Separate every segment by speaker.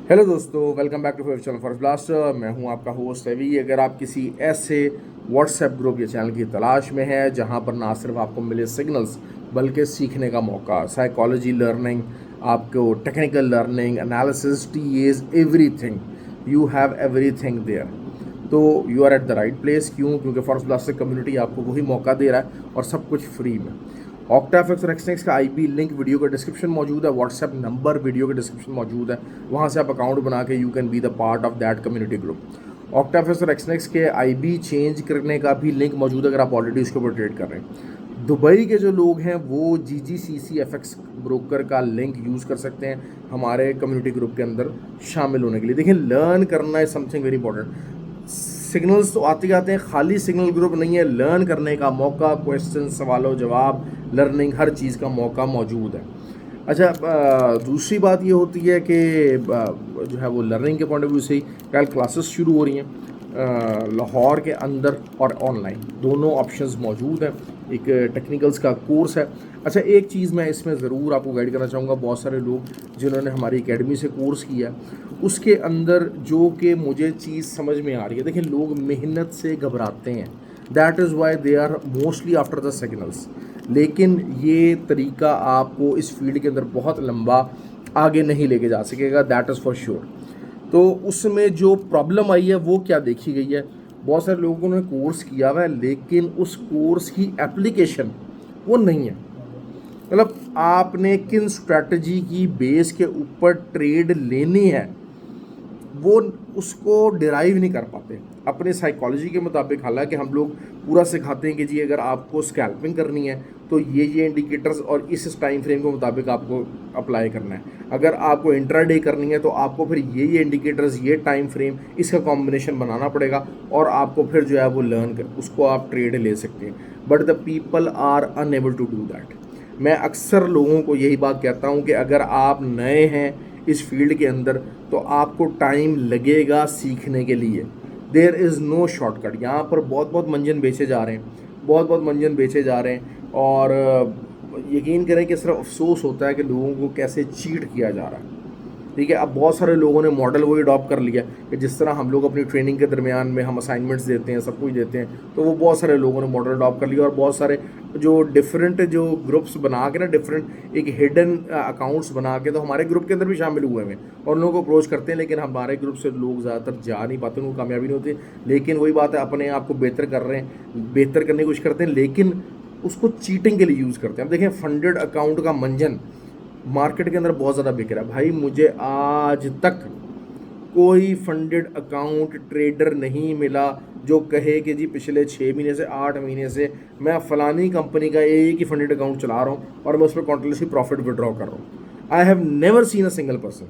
Speaker 1: Hello दोस्तों, welcome back to favour channel for blaster. मैं हूं आपका होस्ट रवि। अगर आप किसी ऐसे व्हाट्सएप ग्रुप या चैनल की तलाश में हैं जहां पर ना सिर्फ आपको मिले सिग्नल्स बल्कि सीखने का मौका, साइकोलॉजी लर्निंग, आपको technical learning, analysis, TAs, everything, you have everything there, तो you are at the right place. क्यों? क्योंकि फॉर ब्लास्टर कम्युनिटी आपको वही मौका दे रहा है और सब कुछ फ्री में। ऑक्टाफ्लेक्स और एक्सनेक्स का आईपी लिंक वीडियो का डिस्क्रिप्शन मौजूद है, व्हाट्सएप नंबर वीडियो के डिस्क्रिप्शन मौजूद है। वहाँ से आप अकाउंट बना के you can be the part of that community group. Octaflex और एक्सनेक्स के आईबी चेंज करने का भी लिंक मौजूद है अगर आप ऑलरेडी उसके ऊपर ट्रेड कर रहे हैं। दुबई के जो लोग हैं वो GGCC ब्रोकर का लिंक यूज़ कर सकते हैं हमारे कम्युनिटी ग्रुप के अंदर शामिल होने के लिए। देखिए, लर्न करना is something very important. Signals तो आते जाते हैं, खाली सिग्नल ग्रुप नहीं है। लर्न करने का मौका, क्वेश्चन, सवालों जवाब, लर्निंग, हर चीज़ का मौका मौजूद है। अच्छा, दूसरी बात ये होती है कि जो है वो लर्निंग के पॉइंट ऑफ व्यू से ही कल क्लासेस शुरू हो रही हैं। लाहौर के अंदर और ऑनलाइन दोनों ऑप्शंस मौजूद हैं। एक टेक्निकल्स का कोर्स है। अच्छा, एक चीज़ मैं इसमें ज़रूर आपको गाइड करना चाहूँगा। बहुत सारे लोग जिन्होंने हमारी एकेडमी से कोर्स किया, उसके अंदर जो कि मुझे चीज़ समझ में आ रही है। देखिए, लोग मेहनत से घबराते हैं, that is why they are mostly after the signals. लेकिन ये तरीका आपको इस फील्ड के अंदर बहुत लंबा आगे नहीं लेके जा सकेगा, दैट इज़ फॉर श्योर। तो उसमें जो प्रॉब्लम आई है वो क्या देखी गई है, बहुत सारे लोगों ने कोर्स किया हुआ है लेकिन उस कोर्स की एप्लीकेशन वो नहीं है। मतलब आपने किन स्ट्रैटेजी की बेस के ऊपर ट्रेड लेनी है वो उसको डिराइव नहीं कर पाते अपने साइकोलॉजी के मुताबिक। हालांकि हम लोग पूरा सिखाते हैं कि जी अगर आपको स्कैल्पिंग करनी है तो ये इंडिकेटर्स और इस टाइम फ्रेम के मुताबिक आपको अप्लाई करना है। अगर आपको इंट्राडे करनी है तो आपको फिर ये इंडिकेटर्स, ये टाइम फ्रेम, इसका कॉम्बिनेशन बनाना पड़ेगा और आपको फिर जो है वो लर्न कर उसको आप ट्रेड ले सकते हैं। But the people are unable to do that. मैं अक्सर लोगों को यही बात कहता हूँ कि अगर आप नए हैं इस फील्ड के अंदर तो आपको टाइम लगेगा सीखने के लिए। There is no shortcut. यहाँ पर बहुत बहुत मंजन बेचे जा रहे हैं, बहुत बहुत मंजन बेचे जा रहे हैं और यकीन करें कि सिर्फ अफसोस होता है कि लोगों को कैसे चीट किया जा रहा है। ठीक है, अब बहुत सारे लोगों ने मॉडल वही अडॉप्ट कर लिया कि जिस तरह हम लोग अपनी ट्रेनिंग के दरमियान में हम असाइनमेंट्स देते हैं, सब कुछ देते हैं, तो वो बहुत सारे लोगों ने मॉडल अडॉप्ट कर लिया और बहुत सारे जो डिफरेंट जो ग्रुप्स बना के ना, डिफरेंट एक हिडन अकाउंट्स बना के तो हमारे ग्रुप के अंदर भी शामिल हुए हैं और उन लोगों को अप्रोच करते हैं। लेकिन हमारे ग्रुप से लोग ज़्यादातर जा नहीं पाते, उनको कामयाबी नहीं होती। लेकिन वही बात है, अपने आप को बेहतर कर रहे हैं, बेहतर करने की कोशिश करते हैं लेकिन उसको चीटिंग के लिए यूज़ करते हैं। अब देखें, फंडेड अकाउंट का मंजन मार्केट के अंदर बहुत ज़्यादा बिक रहा है। भाई, मुझे आज तक कोई फंडेड अकाउंट ट्रेडर नहीं मिला जो कहे कि जी पिछले 6 महीने से 8 महीने से मैं फ़लानी कंपनी का एक ही फंडेड अकाउंट चला रहा हूँ और मैं उस पर कॉन्टिन्यूसली प्रॉफिट विड्रॉ कर रहा हूँ। I have never seen a single person.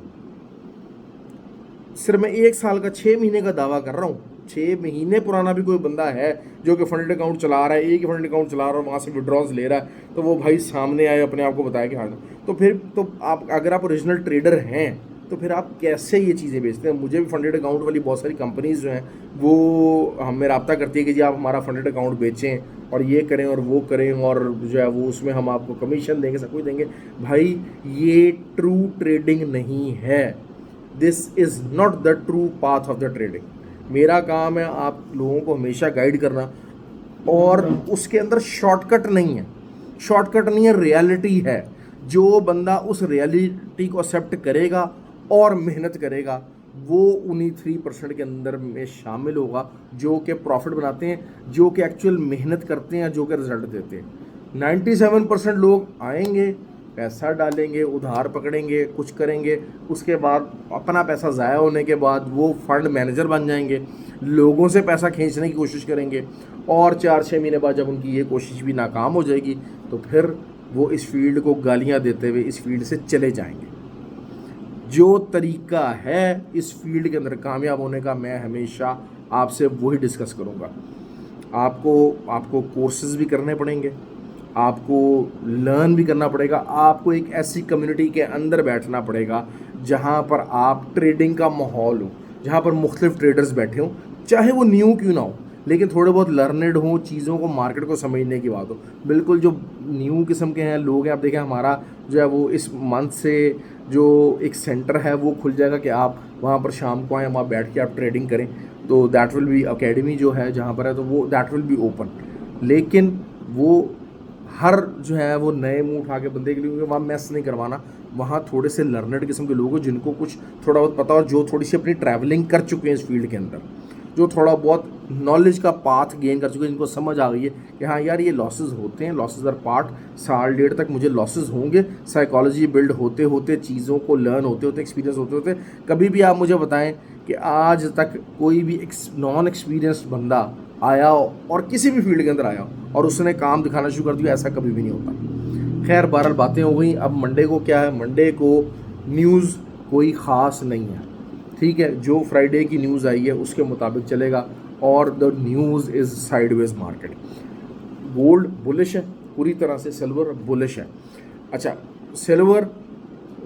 Speaker 1: सिर्फ मैं 1 साल का 6 महीने का दावा कर रहा हूँ। 6 महीने पुराना भी कोई बंदा है जो कि फंडेड अकाउंट चला रहा है, एक ही फंडेड अकाउंट चला रहा है और वहाँ से विड्रॉल्स ले रहा है, तो वो भाई सामने आए, अपने आप को बताया कि हाँ। तो फिर तो आप अगर आप ओरिजिनल ट्रेडर हैं तो फिर आप कैसे ये चीज़ें बेचते हैं? मुझे भी फंडेड अकाउंट वाली बहुत सारी कंपनीज़ जो हैं वो हमें रब्ता करती है कि जी आप हमारा फंडेड अकाउंट बेचें और ये करें और वो करें और जो है वो उसमें हम आपको कमीशन देंगे, सब कुछ देंगे। भाई, ये ट्रू ट्रेडिंग नहीं है। This is not the true path of the trading. मेरा काम है आप लोगों को हमेशा गाइड करना और उसके अंदर शॉर्टकट नहीं है। शॉर्टकट नहीं है, रियलिटी है। जो बंदा उस रियलिटी को एक्सेप्ट करेगा और मेहनत करेगा वो उन्हीं 3% के अंदर में शामिल होगा जो कि प्रॉफिट बनाते हैं, जो कि एक्चुअल मेहनत करते हैं, जो कि रिजल्ट देते हैं। 97% लोग आएंगे, पैसा डालेंगे, उधार पकड़ेंगे, कुछ करेंगे, उसके बाद अपना पैसा ज़ाया होने के बाद वो फंड मैनेजर बन जाएंगे, लोगों से पैसा खींचने की कोशिश करेंगे और 4-6 महीने बाद जब उनकी ये कोशिश भी नाकाम हो जाएगी तो फिर वो इस फील्ड को गालियां देते हुए इस फील्ड से चले जाएंगे। जो तरीका है इस फील्ड के अंदर कामयाब होने का, मैं हमेशा आपसे वही डिस्कस करूँगा। आपको कोर्सेज भी करने पड़ेंगे, आपको लर्न भी करना पड़ेगा, आपको एक ऐसी कम्युनिटी के अंदर बैठना पड़ेगा जहाँ पर आप ट्रेडिंग का माहौल हो, जहाँ पर मुख्तलिफ ट्रेडर्स बैठे हों, चाहे वो न्यू क्यों ना हो लेकिन थोड़े बहुत लर्नेड हों, चीज़ों को, मार्केट को समझने की बात हो। बिल्कुल जो न्यू किस्म के हैं लोग हैं, आप देखें हमारा जो है वो इस मंथ से जो एक सेंटर है वो खुल जाएगा कि आप वहाँ पर शाम को आएँ, वहाँ बैठ के आप ट्रेडिंग करें। तो दैट विल बी अकेडमी जो है जहाँ पर है, तो वो दैट विल बी ओपन। लेकिन वो हर जो है वो नए मुंह उठा के बंदे के लिए, क्योंकि वहाँ मैस नहीं करवाना। वहाँ थोड़े से लर्नड किस्म के लोग हैं जिनको कुछ थोड़ा बहुत पता, और जो थोड़ी सी अपनी ट्रैवलिंग कर चुके हैं इस फील्ड के अंदर, जो थोड़ा बहुत नॉलेज का पाथ गेन कर चुके हैं, जिनको समझ आ गई है कि हाँ यार ये लॉसेस होते हैं, लॉसेस आर पार्ट, साल डेढ़ तक मुझे लॉसेस होंगे। साइकोलॉजी बिल्ड होते होते, चीज़ों को लर्न होते होते, एक्सपीरियंस होते होते, कभी भी आप मुझे बताएं कि आज तक कोई भी नॉन एक्सपीरियंस्ड बंदा आया हो और किसी भी फील्ड के अंदर आया हो और उसने काम दिखाना शुरू कर दिया, ऐसा कभी भी नहीं होता। खैर बहरहाल बातें हो गई। अब मंडे को क्या है, मंडे को न्यूज़ कोई ख़ास नहीं है, ठीक है। जो फ्राइडे की न्यूज़ आई है उसके मुताबिक चलेगा, और the news is sideways market. Gold bullish है पूरी तरह से, सिल्वर बुलिश है। अच्छा, सिल्वर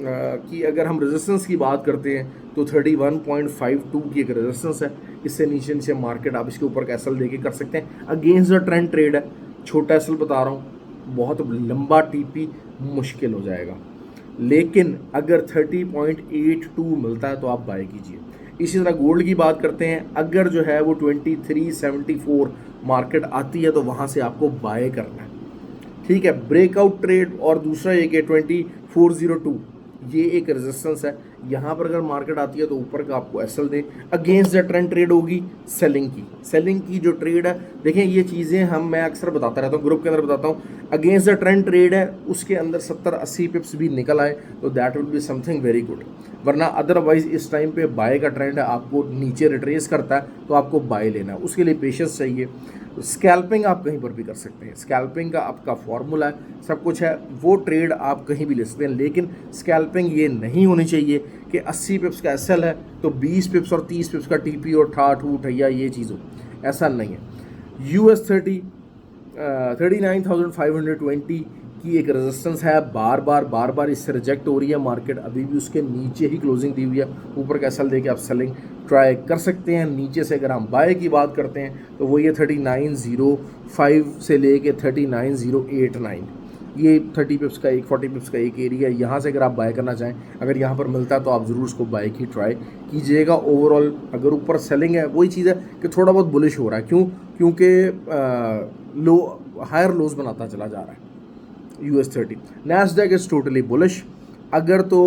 Speaker 1: की अगर हम रेजिस्टेंस की बात करते हैं तो 31.52 की एक रेजिस्टेंस है। इससे नीचे नीचे मार्केट आप इसके ऊपर का एसएल देके कर सकते हैं। अगेंस्ट द ट्रेंड ट्रेड है, छोटा एसएल बता रहा हूँ, बहुत लंबा टीपी मुश्किल हो जाएगा। लेकिन अगर 30.82 मिलता है तो आप बाय कीजिए। इसी तरह गोल्ड की बात करते हैं, अगर जो है वो 2374 मार्केट आती है तो वहाँ से आपको बाय करना है, ठीक है। ब्रेकआउट ट्रेड और दूसरा एक है 2402, ये एक रेजिस्टेंस है। यहाँ पर अगर मार्केट आती है तो ऊपर का आपको एसएल दें। अगेंस्ट द ट्रेंड ट्रेड होगी सेलिंग की जो ट्रेड है, देखें ये चीज़ें मैं अक्सर बताता रहता हूँ, ग्रुप के अंदर बताता हूँ। अगेंस्ट द ट्रेंड ट्रेड है, उसके अंदर 70-80 पिप्स भी निकल आए तो that will be something very good. वरना अदरवाइज इस टाइम पे बाय का ट्रेंड है, आपको नीचे रिट्रेस करता है तो आपको बाय लेना है, उसके लिए पेशेंस चाहिए। स्कैल्पिंग आप कहीं पर भी कर सकते हैं, स्कैल्पिंग का आपका फॉर्मूला है, सब कुछ है, वो ट्रेड आप कहीं भी ले सकते हैं। लेकिन स्कैल्पिंग ये नहीं होनी चाहिए कि 80 पिप्स का एसएल है तो 20 पिप्स और 30 पिप्स का टीपी और ठाठ उठैया ये चीज़ हो, ऐसा नहीं है। US 39,520 की एक रेजिस्टेंस है, बार बार इससे रिजेक्ट हो रही है मार्केट, अभी भी उसके नीचे ही क्लोजिंग दी हुई है। ऊपर का एसएल देके आप सेलिंग ट्राई कर सकते हैं। नीचे से अगर हम बाय की बात करते हैं तो वो ये 3905 से लेके 39,089, ये 30 पिप्स का 40 पिप्स का एक एरिया है। यहाँ से अगर आप बाय करना चाहें, अगर यहाँ पर मिलता है तो आप ज़रूर उसको बाय की ट्राई कीजिएगा। ओवरऑल अगर ऊपर सेलिंग है, वही चीज़ है कि थोड़ा बहुत बुलिश हो रहा है। क्यों? क्योंकि हायर लोज बनाता चला जा रहा है US 30। Nasdaq is totally bullish. अगर तो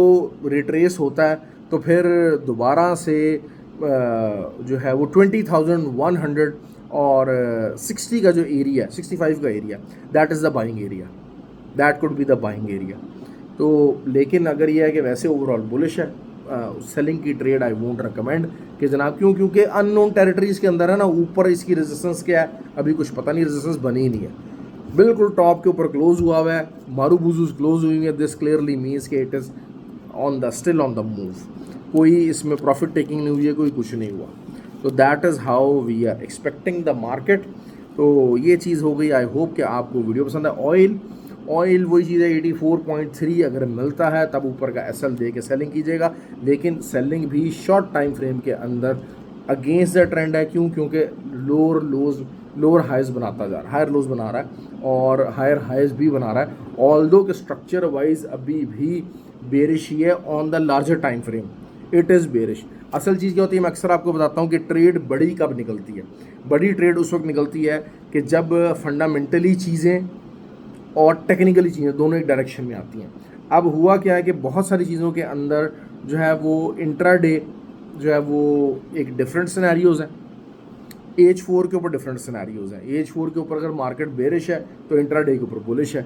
Speaker 1: रिट्रेस होता है तो फिर दोबारा से जो है वो 20,100 और 60 का जो एरिया, 65 का area, that is the buying area, that could be the buying area. तो लेकिन अगर यह है कि वैसे ओवरऑल बुलिश है, सेलिंग की ट्रेड आई वोंट रिकमेंड कि जनाब, क्योंकि अननोन टेरिटरीज के अंदर है ना, ऊपर इसकी रेजिस्टेंस क्या है अभी कुछ पता नहीं, रेजिस्टेंस बनी ही नहीं है। बिल्कुल टॉप के ऊपर क्लोज हुआ है, मारूबुजुज क्लोज हुई है। दिस क्लियरली मीन्स कि it is still on the move, कोई इसमें प्रॉफिट टेकिंग नहीं हुई है, कोई कुछ नहीं हुआ। तो that is how we are expecting the market. तो ये चीज़ हो गई। आई होप कि आपको वीडियो पसंद है। ऑयल वही चीज़ है, 84.3 अगर मिलता है तब ऊपर का एसएल दे के सेलिंग कीजिएगा। लेकिन सेलिंग भी शॉर्ट टाइम फ्रेम के अंदर अगेंस्ट द ट्रेंड है। क्यों? क्योंकि लोअर हाइज बनाता जा रहा है, हायर लोज बना रहा है और हायर हाइज भी बना रहा है। ऑल्दो के स्ट्रक्चर वाइज अभी भी बेरिश ही है on the larger time frame, it is bearish. असल चीज़ क्या होती है, मैं अक्सर आपको बताता हूँ कि ट्रेड बड़ी कब निकलती है। बड़ी ट्रेड उस वक्त निकलती है कि जब फंडामेंटली चीज़ें और टेक्निकली चीज़ें दोनों एक डायरेक्शन में आती हैं। अब हुआ क्या है कि बहुत सारी चीज़ों के अंदर जो है वो इंट्राडे जो है वो एक डिफरेंट सिनेरियोज़ हैं, H4 के ऊपर डिफरेंट सिनेरियोज़ हैं। H4 के ऊपर अगर मार्केट बेरिश है तो इंट्राडे के ऊपर बुलिश है,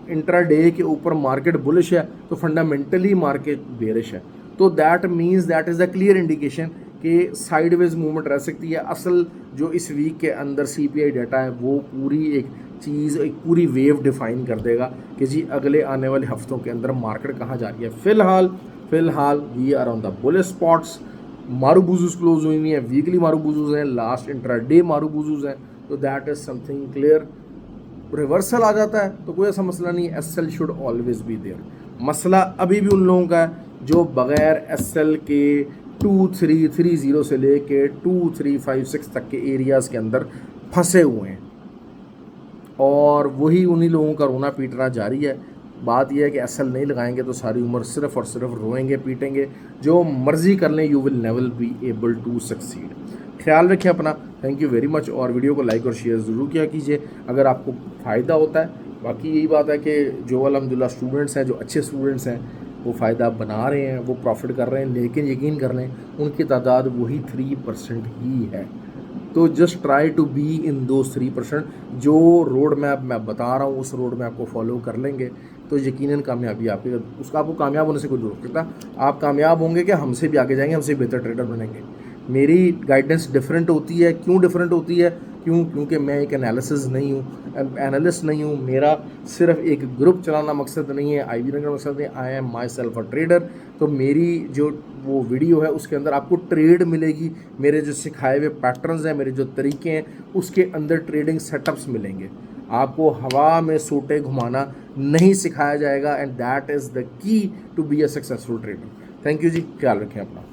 Speaker 1: इंट्राडे के ऊपर मार्केट बुलिश है तो फंडामेंटली मार्केट बेरिश है। तो that means that is the clear indication कि साइडवेज मूवमेंट रह सकती है। असल जो इस वीक के अंदर CPI डाटा है वो पूरी एक चीज़, एक पूरी वेव डिफाइन कर देगा कि जी अगले आने वाले हफ्तों के अंदर मार्केट कहाँ जा रही है। फ़िलहाल we are on the bullish spots. Marubozus close हुई हुई है, वीकली मारूबुजुज हैं, लास्ट इंट्राडे मारूबुजुज हैं। तो that is something clear. Reversal आ जाता है तो कोई ऐसा मसला नहीं, SL should always be there. मसला अभी भी उन लोगों का है जो बग़ैर SL के 2330 से लेके 2356 तक के एरियाज़ के अंदर फंसे हुए हैं, और वही उन्हीं लोगों का रोना पीटना जारी है। बात यह है कि एसएल नहीं लगाएंगे तो सारी उम्र सिर्फ और सिर्फ रोएंगे पीटेंगे, जो मर्जी कर लें, you will never be able to succeed. ख्याल रखें अपना। थैंक यू वेरी मच, और वीडियो को लाइक और शेयर ज़रूर किया कीजिए अगर आपको फ़ायदा होता है। बाकी यही बात है कि जो अल्हम्दुलिल्लाह स्टूडेंट्स हैं, जो अच्छे स्टूडेंट्स हैं, वो फ़ायदा बना रहे हैं, वो प्रॉफिट कर रहे हैं, लेकिन यकीन कर लें उनकी तादाद वही 3% ही है। तो just try to be in those 3%। जो रोड मैप मैं बता रहा हूँ उस रोड मैप को फॉलो कर लेंगे तो यकीनन कामयाबी आपकी, उसका आपको कामयाब होने से कोई जरूरत नहीं सकता। आप कामयाब होंगे कि हमसे भी आगे जाएंगे, हमसे बेहतर ट्रेडर बनेंगे। मेरी गाइडेंस डिफरेंट होती है। क्यों डिफरेंट होती है? क्योंकि मैं एक एनालिसिस नहीं हूँ, एनालिस्ट नहीं हूँ। मेरा सिर्फ एक ग्रुप चलाना मकसद नहीं है, आईवी रंग का मकसद है। I am my self a trader. तो मेरी जो वो वीडियो है उसके अंदर आपको ट्रेड मिलेगी, मेरे जो सिखाए हुए पैटर्न्स हैं, मेरे जो तरीके हैं, उसके अंदर ट्रेडिंग सेटअप्स मिलेंगे। आपको हवा में सोटे घुमाना नहीं सिखाया जाएगा, and that is the key to be a successful trader. Thank you जी, ख्याल रखें अपना।